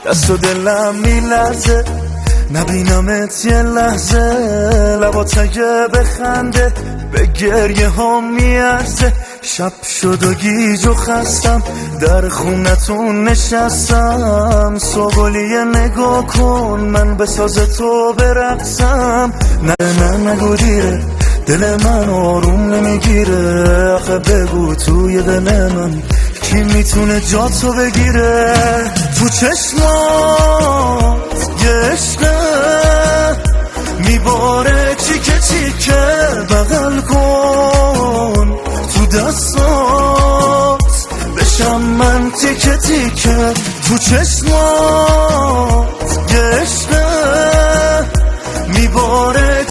دست و دلم میلرزه نبینمت یه لحظه، لبات اگه بخنده به گریه ها میارزه. شب شد و گیج و خستم در خونتون نشستم، صبحولیه نگاه کن من به ساز تو برقصم. نه نگو دیره دل من آروم نمیگیره، آخه بگو توی دل من کی میتونه جا تو بگیره. تو چشمات یه عشقه میباره چیکه چیکه، بغل کن تو دستات بشم من تیکه تیکه. تو چشمات یه عشقه